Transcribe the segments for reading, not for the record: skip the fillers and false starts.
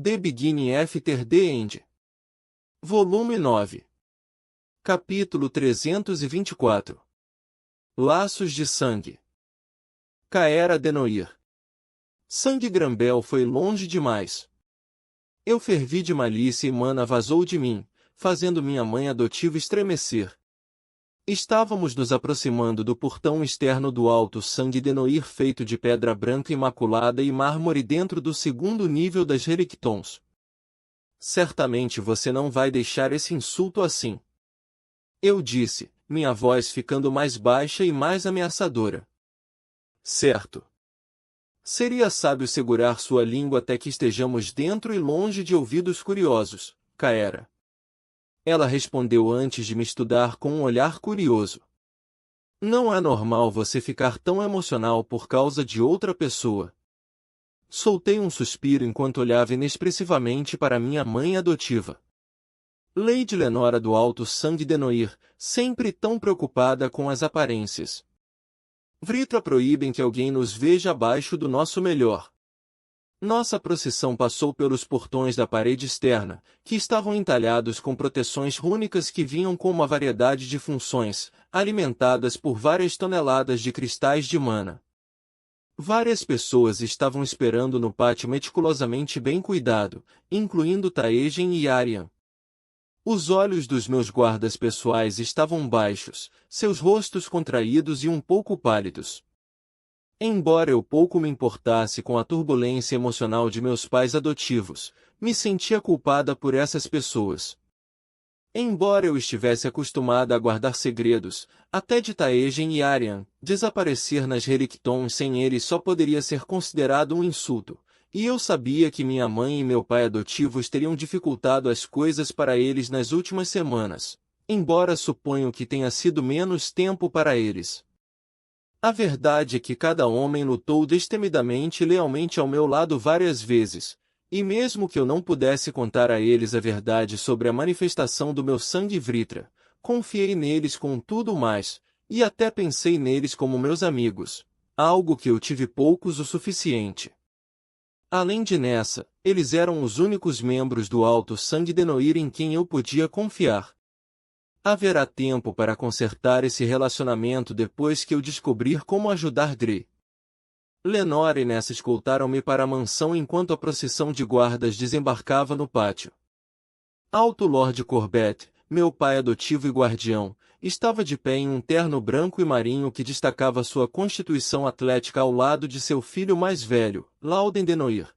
The Beginning After the End. Volume 9. Capítulo 324. Laços de sangue. Caera Denoir. Sangue Grambel foi longe demais. Eu fervi de malícia e mana vazou de mim, fazendo minha mãe adotiva estremecer. Estávamos nos aproximando do portão externo do alto Sangue Denoir feito de pedra branca imaculada e mármore dentro do segundo nível das Relictons. Certamente você não vai deixar esse insulto assim. Eu disse, minha voz ficando mais baixa e mais ameaçadora. Certo. Seria sábio segurar sua língua até que estejamos dentro e longe de ouvidos curiosos, Caera. Ela respondeu antes de me estudar com um olhar curioso. Não é normal você ficar tão emocional por causa de outra pessoa. Soltei um suspiro enquanto olhava inexpressivamente para minha mãe adotiva. Lady Lenora do Alto Sangue Denoir, sempre tão preocupada com as aparências. Vritra proíbem que alguém nos veja abaixo do nosso melhor. Nossa procissão passou pelos portões da parede externa, que estavam entalhados com proteções rúnicas que vinham com uma variedade de funções, alimentadas por várias toneladas de cristais de mana. Várias pessoas estavam esperando no pátio meticulosamente bem cuidado, incluindo Taejen e Aryan. Os olhos dos meus guardas pessoais estavam baixos, seus rostos contraídos e um pouco pálidos. Embora eu pouco me importasse com a turbulência emocional de meus pais adotivos, me sentia culpada por essas pessoas. Embora eu estivesse acostumada a guardar segredos, até de Taejen e Aryan, desaparecer nas Relictons sem eles só poderia ser considerado um insulto, e eu sabia que minha mãe e meu pai adotivos teriam dificultado as coisas para eles nas últimas semanas, embora suponho que tenha sido menos tempo para eles. A verdade é que cada homem lutou destemidamente e lealmente ao meu lado várias vezes, e mesmo que eu não pudesse contar a eles a verdade sobre a manifestação do meu sangue Vritra, confiei neles com tudo mais, e até pensei neles como meus amigos, algo que eu tive poucos o suficiente. Além de nessa, eles eram os únicos membros do Alto Sangue Denoir em quem eu podia confiar. Haverá tempo para consertar esse relacionamento depois que eu descobrir como ajudar Dre. Lenora e Nessa escoltaram-me para a mansão enquanto a procissão de guardas desembarcava no pátio. Alto Lord Corbett, meu pai adotivo e guardião, estava de pé em um terno branco e marinho que destacava sua constituição atlética ao lado de seu filho mais velho, Lauden Denoir.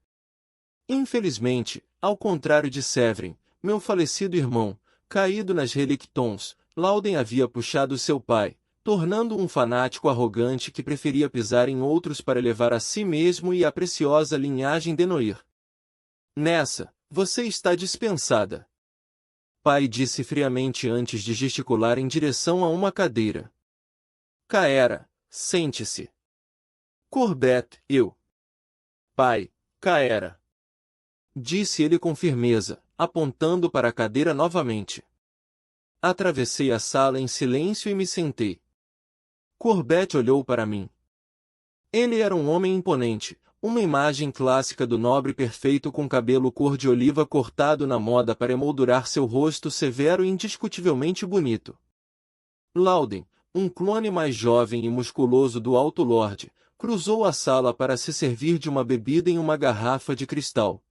Infelizmente, ao contrário de Severin, meu falecido irmão, caído nas Relictons, Lauden havia puxado seu pai, tornando-o um fanático arrogante que preferia pisar em outros para elevar a si mesmo e a preciosa linhagem Denoir. Nessa, você está dispensada. Pai disse friamente antes de gesticular em direção a uma cadeira. Caera, sente-se. Corbett, eu. Pai, Caera. Disse ele com firmeza, apontando para a cadeira novamente. Atravessei a sala em silêncio e me sentei. Corbett olhou para mim. Ele era um homem imponente, uma imagem clássica do nobre perfeito com cabelo cor de oliva cortado na moda para emoldurar seu rosto severo e indiscutivelmente bonito. Lauden, um clone mais jovem e musculoso do Alto Lorde, cruzou a sala para se servir de uma bebida em uma garrafa de cristal.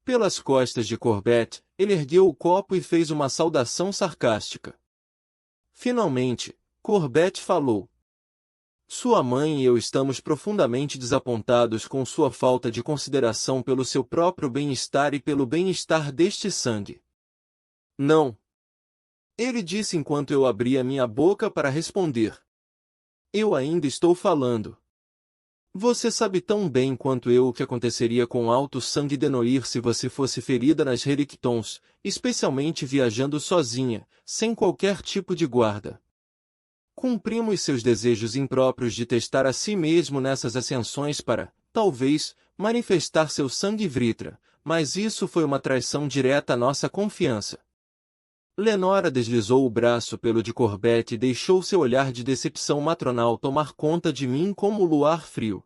Pelas costas de Corbett, ele ergueu o copo e fez uma saudação sarcástica. Finalmente, Corbett falou. Sua mãe e eu estamos profundamente desapontados com sua falta de consideração pelo seu próprio bem-estar e pelo bem-estar deste sangue. Não. Ele disse enquanto eu abria minha boca para responder. Eu ainda estou falando. Você sabe tão bem quanto eu o que aconteceria com Alto Sangue Denoir se você fosse ferida nas Relictons, especialmente viajando sozinha, sem qualquer tipo de guarda. Cumprimos seus desejos impróprios de testar a si mesmo nessas ascensões para, talvez, manifestar seu sangue Vritra, mas isso foi uma traição direta à nossa confiança. Lenora deslizou o braço pelo de Corbett e deixou seu olhar de decepção matronal tomar conta de mim como o luar frio.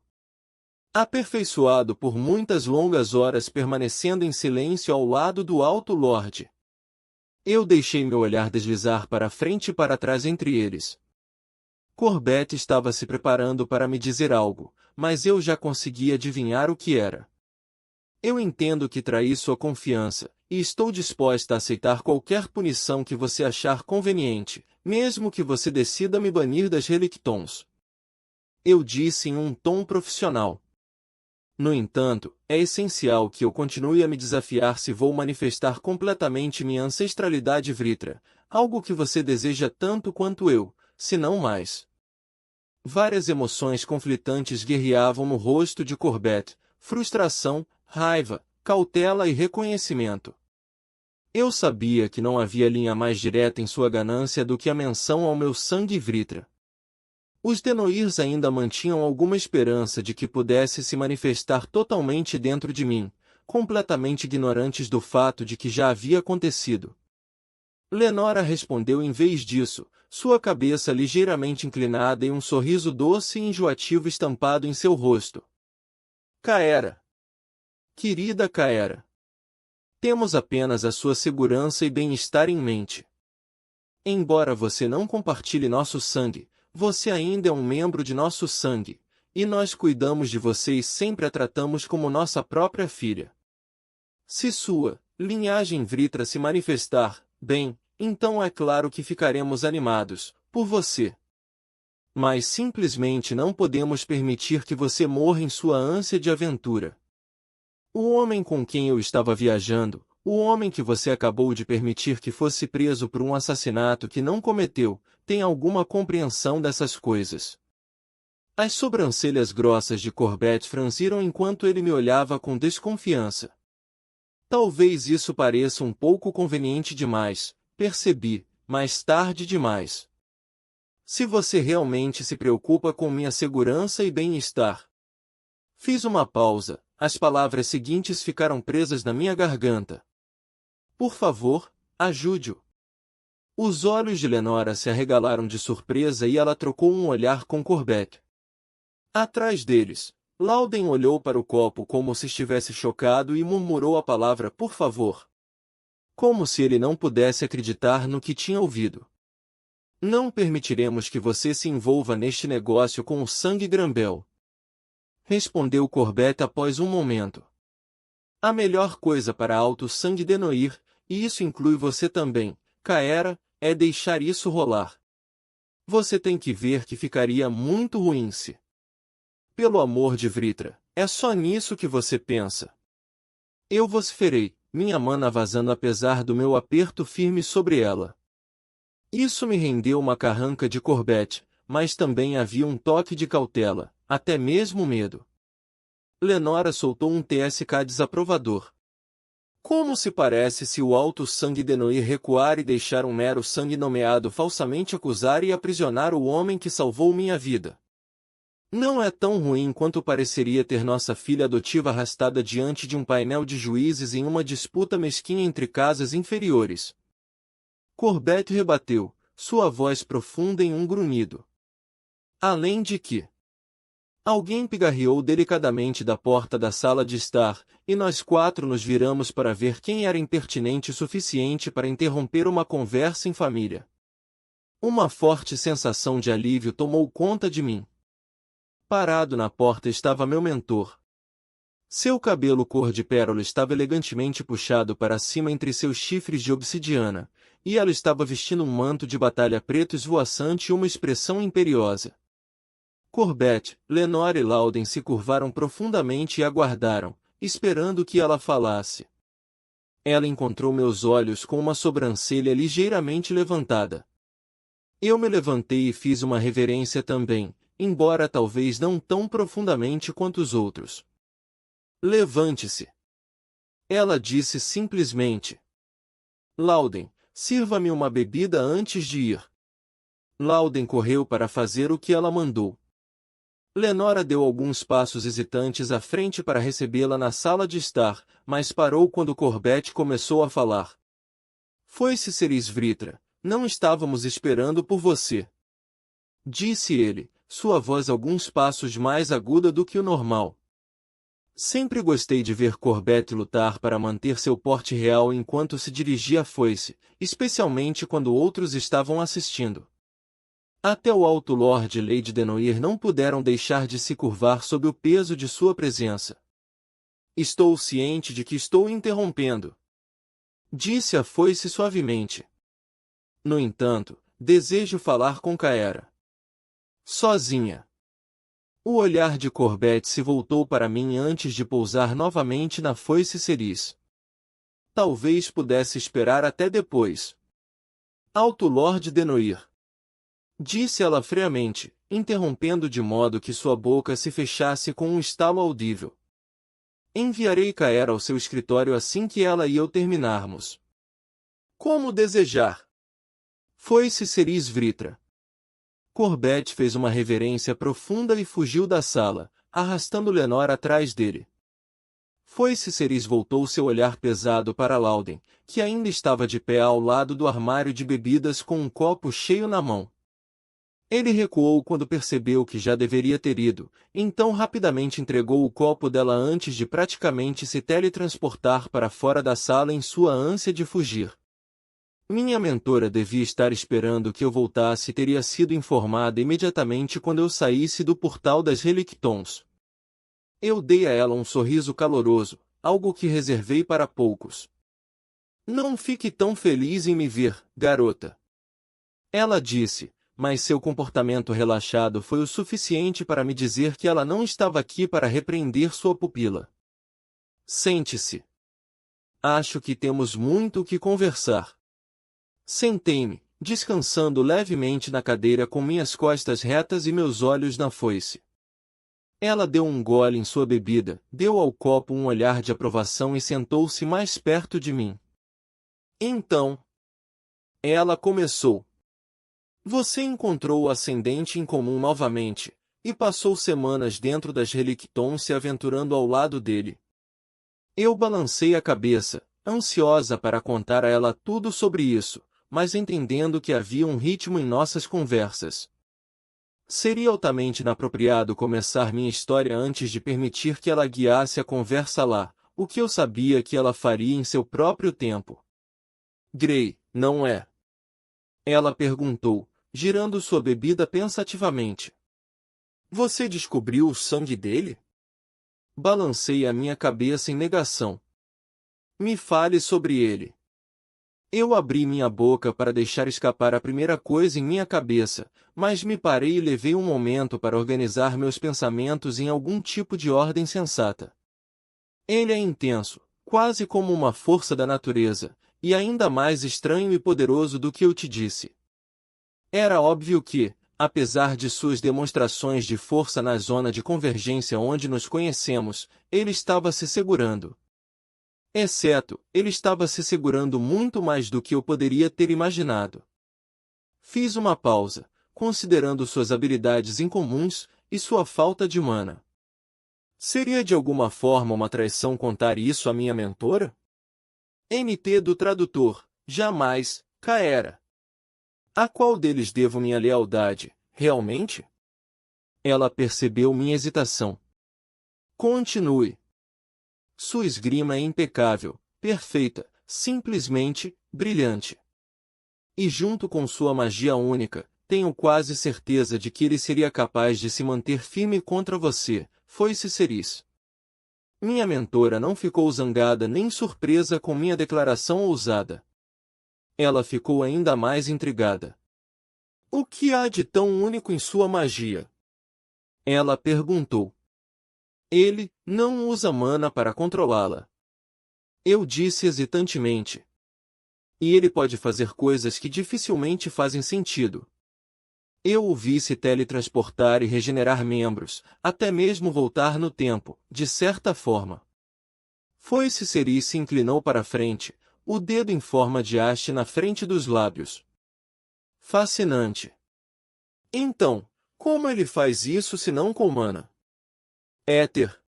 aperfeiçoado por muitas longas horas permanecendo em silêncio ao lado do Alto Lorde. Eu deixei meu olhar deslizar para frente e para trás entre eles. Corbett estava se preparando para me dizer algo, mas eu já conseguia adivinhar o que era. Eu entendo que traí sua confiança, e estou disposta a aceitar qualquer punição que você achar conveniente, mesmo que você decida me banir das Relictons. Eu disse em um tom profissional. No entanto, é essencial que eu continue a me desafiar se vou manifestar completamente minha ancestralidade Vritra, algo que você deseja tanto quanto eu, se não mais. Várias emoções conflitantes guerreavam no rosto de Corbett, frustração, raiva, cautela e reconhecimento. Eu sabia que não havia linha mais direta em sua ganância do que a menção ao meu sangue Vritra. Os Denoirs ainda mantinham alguma esperança de que pudesse se manifestar totalmente dentro de mim, completamente ignorantes do fato de que já havia acontecido. Lenora respondeu em vez disso, sua cabeça ligeiramente inclinada e um sorriso doce e enjoativo estampado em seu rosto. Caera. Querida Caera. Temos apenas a sua segurança e bem-estar em mente. Embora você não compartilhe nosso sangue, você ainda é um membro de nosso sangue, e nós cuidamos de você e sempre a tratamos como nossa própria filha. Se sua linhagem Vritra se manifestar, bem, então é claro que ficaremos animados, por você. Mas simplesmente não podemos permitir que você morra em sua ânsia de aventura. O homem com quem eu estava viajando, o homem que você acabou de permitir que fosse preso por um assassinato que não cometeu, tem alguma compreensão dessas coisas. As sobrancelhas grossas de Corbett franziram enquanto ele me olhava com desconfiança. Talvez isso pareça um pouco conveniente demais, percebi, mais tarde demais. Se você realmente se preocupa com minha segurança e bem-estar. Fiz uma pausa, as palavras seguintes ficaram presas na minha garganta. Por favor, ajude-o. Os olhos de Lenora se arregalaram de surpresa e ela trocou um olhar com Corbett. Atrás deles, Louden olhou para o copo como se estivesse chocado e murmurou a palavra por favor. Como se ele não pudesse acreditar no que tinha ouvido. Não permitiremos que você se envolva neste negócio com o sangue Grambel. Respondeu Corbett após um momento. A melhor coisa para Alto Sangue Denoir, e isso inclui você também, Caera, é deixar isso rolar. Você tem que ver que ficaria muito ruim se... Pelo amor de Vritra, é só nisso que você pensa. Eu vociferei, minha mana vazando apesar do meu aperto firme sobre ela. Isso me rendeu uma carranca de Corbett, mas também havia um toque de cautela, até mesmo medo. Lenora soltou um TSK desaprovador. Como se parece se o alto sangue Denoir recuar e deixar um mero sangue nomeado falsamente acusar e aprisionar o homem que salvou minha vida? Não é tão ruim quanto pareceria ter nossa filha adotiva arrastada diante de um painel de juízes em uma disputa mesquinha entre casas inferiores. Corbett rebateu, sua voz profunda em um grunhido. Além de que... Alguém pigarreou delicadamente da porta da sala de estar, e nós quatro nos viramos para ver quem era impertinente o suficiente para interromper uma conversa em família. Uma forte sensação de alívio tomou conta de mim. Parado na porta estava meu mentor. Seu cabelo cor de pérola estava elegantemente puxado para cima entre seus chifres de obsidiana, e ela estava vestindo um manto de batalha preto esvoaçante e uma expressão imperiosa. Corbett, Lenora e Louden se curvaram profundamente e aguardaram, esperando que ela falasse. Ela encontrou meus olhos com uma sobrancelha ligeiramente levantada. Eu me levantei e fiz uma reverência também, embora talvez não tão profundamente quanto os outros. Levante-se. Ela disse simplesmente. Louden, sirva-me uma bebida antes de ir. Louden correu para fazer o que ela mandou. Lenora deu alguns passos hesitantes à frente para recebê-la na sala de estar, mas parou quando Corbett começou a falar. Foi-se Ceres Vritra, não estávamos esperando por você. Disse ele, sua voz alguns passos mais aguda do que o normal. Sempre gostei de ver Corbett lutar para manter seu porte real enquanto se dirigia à foice, especialmente quando outros estavam assistindo. Até o Alto Lord e Lady Denoir não puderam deixar de se curvar sob o peso de sua presença. Estou ciente de que estou interrompendo, disse a foice suavemente. No entanto, desejo falar com Caera. Sozinha. O olhar de Corbett se voltou para mim antes de pousar novamente na foice Ceris. Talvez pudesse esperar até depois. Alto Lord Denoir, disse ela friamente, interrompendo de modo que sua boca se fechasse com um estalo audível. Enviarei Caera ao seu escritório assim que ela e eu terminarmos. Como desejar. Foi-se Ceris Vritra. Corbett fez uma reverência profunda e fugiu da sala, arrastando Lenore atrás dele. Foi-se Ceris voltou seu olhar pesado para Louden, que ainda estava de pé ao lado do armário de bebidas com um copo cheio na mão. Ele recuou quando percebeu que já deveria ter ido, então rapidamente entregou o copo dela antes de praticamente se teletransportar para fora da sala em sua ânsia de fugir. Minha mentora devia estar esperando que eu voltasse e teria sido informada imediatamente quando eu saísse do portal das Relictons. Eu dei a ela um sorriso caloroso, algo que reservei para poucos. Não fique tão feliz em me ver, garota. Ela disse, mas seu comportamento relaxado foi o suficiente para me dizer que ela não estava aqui para repreender sua pupila. Sente-se. Acho que temos muito o que conversar. Sentei-me, descansando levemente na cadeira com minhas costas retas e meus olhos na foice. Ela deu um gole em sua bebida, deu ao copo um olhar de aprovação e sentou-se mais perto de mim. Então, ela começou. Você encontrou o ascendente em comum novamente, e passou semanas dentro das Relictons se aventurando ao lado dele. Eu balancei a cabeça, ansiosa para contar a ela tudo sobre isso, mas entendendo que havia um ritmo em nossas conversas. Seria altamente inapropriado começar minha história antes de permitir que ela guiasse a conversa lá, o que eu sabia que ela faria em seu próprio tempo. Grey, não é? Ela perguntou, girando sua bebida pensativamente. Você descobriu o sangue dele? Balancei a minha cabeça em negação. Me fale sobre ele. Eu abri minha boca para deixar escapar a primeira coisa em minha cabeça, mas me parei e levei um momento para organizar meus pensamentos em algum tipo de ordem sensata. Ele é intenso, quase como uma força da natureza, e ainda mais estranho e poderoso do que eu te disse. Era óbvio que, apesar de suas demonstrações de força na zona de convergência onde nos conhecemos, ele estava se segurando. Exceto, ele estava se segurando muito mais do que eu poderia ter imaginado. Fiz uma pausa, considerando suas habilidades incomuns e sua falta de mana. Seria de alguma forma uma traição contar isso à minha mentora? NT do tradutor, jamais, Caera. A qual deles devo minha lealdade, realmente? Ela percebeu minha hesitação. Continue. Sua esgrima é impecável, perfeita, simplesmente, brilhante. E junto com sua magia única, tenho quase certeza de que ele seria capaz de se manter firme contra você, foi-se Ceris. Minha mentora não ficou zangada nem surpresa com minha declaração ousada. Ela ficou ainda mais intrigada. O que há de tão único em sua magia? Ela perguntou. Ele não usa mana para controlá-la. Eu disse hesitantemente. E ele pode fazer coisas que dificilmente fazem sentido. Eu o vi se teletransportar e regenerar membros, até mesmo voltar no tempo, de certa forma. Foi-se Ceris se inclinou para a frente, o dedo em forma de haste na frente dos lábios. Fascinante. Então, como ele faz isso se não com mana? Éter.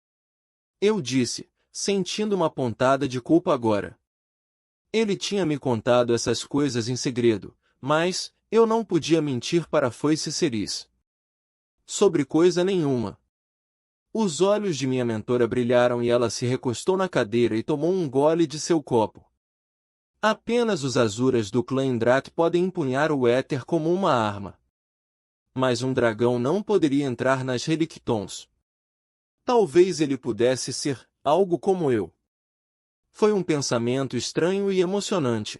Eu disse, sentindo uma pontada de culpa agora. Ele tinha me contado essas coisas em segredo, mas eu não podia mentir para foi-se Ceris. Sobre coisa nenhuma. Os olhos de minha mentora brilharam e ela se recostou na cadeira e tomou um gole de seu copo. Apenas os Azuras do clã Indrat podem empunhar o éter como uma arma. Mas um dragão não poderia entrar nas Relictons. Talvez ele pudesse ser algo como eu. Foi um pensamento estranho e emocionante.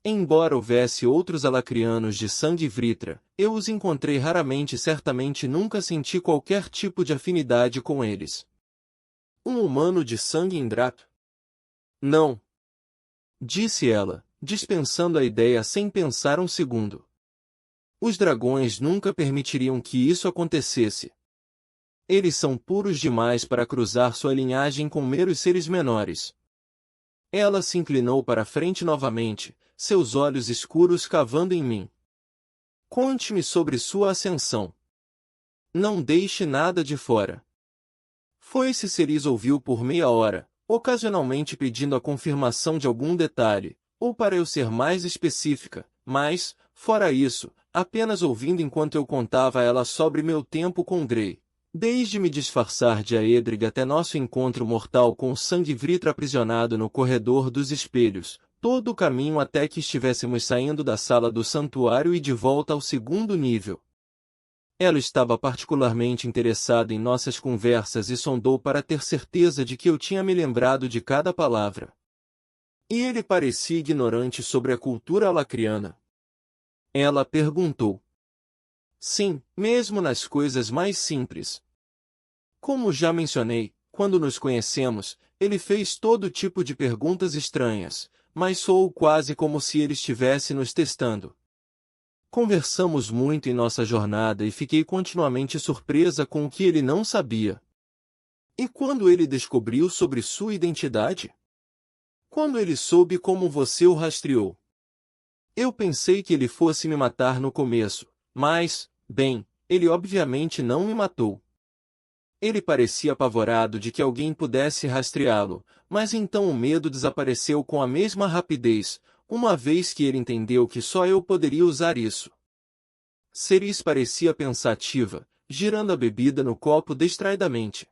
Embora houvesse outros alacrianos de sangue Vritra, eu os encontrei raramente e certamente nunca senti qualquer tipo de afinidade com eles. Um humano de sangue Indrat? Não. Disse ela, dispensando a ideia sem pensar um segundo. Os dragões nunca permitiriam que isso acontecesse. Eles são puros demais para cruzar sua linhagem com meros seres menores. Ela se inclinou para a frente novamente, seus olhos escuros cavando em mim. Conte-me sobre sua ascensão. Não deixe nada de fora. Foi-se Ceres ouviu por meia hora, ocasionalmente pedindo a confirmação de algum detalhe, ou para eu ser mais específica, mas, fora isso, apenas ouvindo enquanto eu contava a ela sobre meu tempo com Grey. Desde me disfarçar de Aedrig até nosso encontro mortal com o sangue Vritra aprisionado no corredor dos espelhos, todo o caminho até que estivéssemos saindo da sala do santuário e de volta ao segundo nível. Ela estava particularmente interessada em nossas conversas e sondou para ter certeza de que eu tinha me lembrado de cada palavra. E ele parecia ignorante sobre a cultura alacriana. Ela perguntou. Sim, mesmo nas coisas mais simples. Como já mencionei, quando nos conhecemos, ele fez todo tipo de perguntas estranhas, mas soou quase como se ele estivesse nos testando. Conversamos muito em nossa jornada e fiquei continuamente surpresa com o que ele não sabia. E quando ele descobriu sobre sua identidade? Quando ele soube como você o rastreou? Eu pensei que ele fosse me matar no começo, mas, bem, ele obviamente não me matou. Ele parecia apavorado de que alguém pudesse rastreá-lo, mas então o medo desapareceu com a mesma rapidez, uma vez que ele entendeu que só eu poderia usar isso. Ceres parecia pensativa, girando a bebida no copo distraidamente.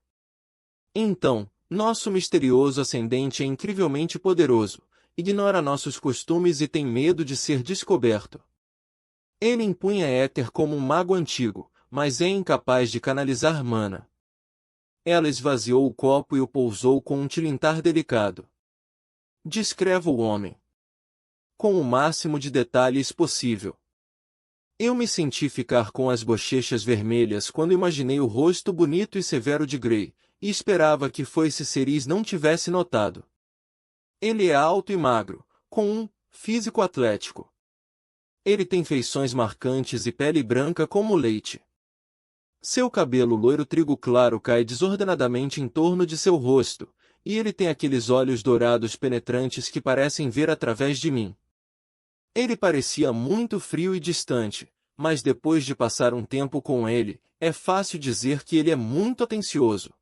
Então, nosso misterioso ascendente é incrivelmente poderoso, ignora nossos costumes e tem medo de ser descoberto. Ele empunha éter como um mago antigo, mas é incapaz de canalizar mana. Ela esvaziou o copo e o pousou com um tilintar delicado. Descreva o homem. Com o máximo de detalhes possível. Eu me senti ficar com as bochechas vermelhas quando imaginei o rosto bonito e severo de Grey, e esperava que fosse Ceres não tivesse notado. Ele é alto e magro, com um físico atlético. Ele tem feições marcantes e pele branca como leite. Seu cabelo loiro trigo claro cai desordenadamente em torno de seu rosto, e ele tem aqueles olhos dourados penetrantes que parecem ver através de mim. Ele parecia muito frio e distante, mas depois de passar um tempo com ele, é fácil dizer que ele é muito atencioso.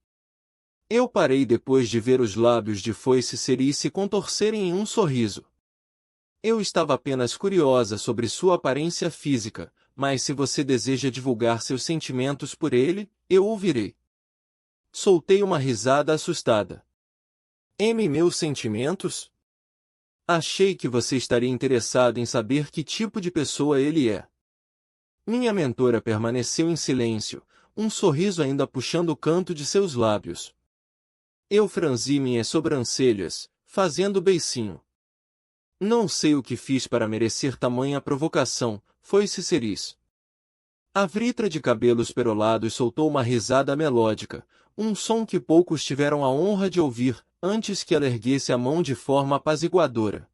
Eu parei depois de ver os lábios de Foice Ceres se contorcerem em um sorriso. Eu estava apenas curiosa sobre sua aparência física, mas se você deseja divulgar seus sentimentos por ele, eu ouvirei. Soltei uma risada assustada. Meus sentimentos? Achei que você estaria interessado em saber que tipo de pessoa ele é. Minha mentora permaneceu em silêncio, um sorriso ainda puxando o canto de seus lábios. Eu franzi minhas sobrancelhas, fazendo beicinho. Não sei o que fiz para merecer tamanha provocação, foi-se Ceres. A Vritra de cabelos perolados soltou uma risada melódica, um som que poucos tiveram a honra de ouvir, antes que ela erguesse a mão de forma apaziguadora.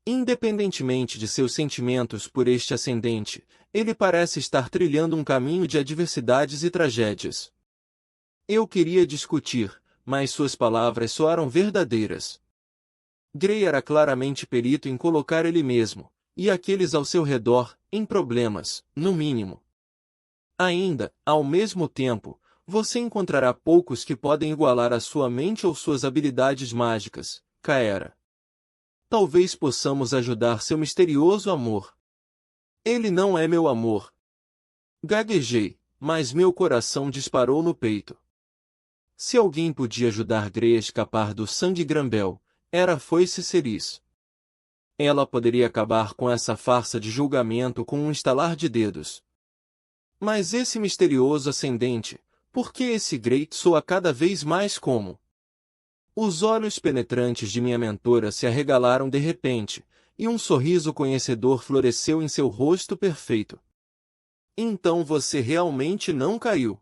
Independentemente de seus sentimentos por este ascendente, ele parece estar trilhando um caminho de adversidades e tragédias. Eu queria discutir, mas suas palavras soaram verdadeiras. Grey era claramente perito em colocar ele mesmo, e aqueles ao seu redor, em problemas, no mínimo. Ainda, ao mesmo tempo, você encontrará poucos que podem igualar a sua mente ou suas habilidades mágicas, Kaera. Talvez possamos ajudar seu misterioso amor. Ele não é meu amor. Gaguejei, mas meu coração disparou no peito. Se alguém podia ajudar Grey a escapar do sangue Grambel, era a foice Ceris. Ela poderia acabar com essa farsa de julgamento com um estalar de dedos. Mas esse misterioso ascendente, por que esse Grey soa cada vez mais como? Os olhos penetrantes de minha mentora se arregalaram de repente, e um sorriso conhecedor floresceu em seu rosto perfeito. Então você realmente não caiu.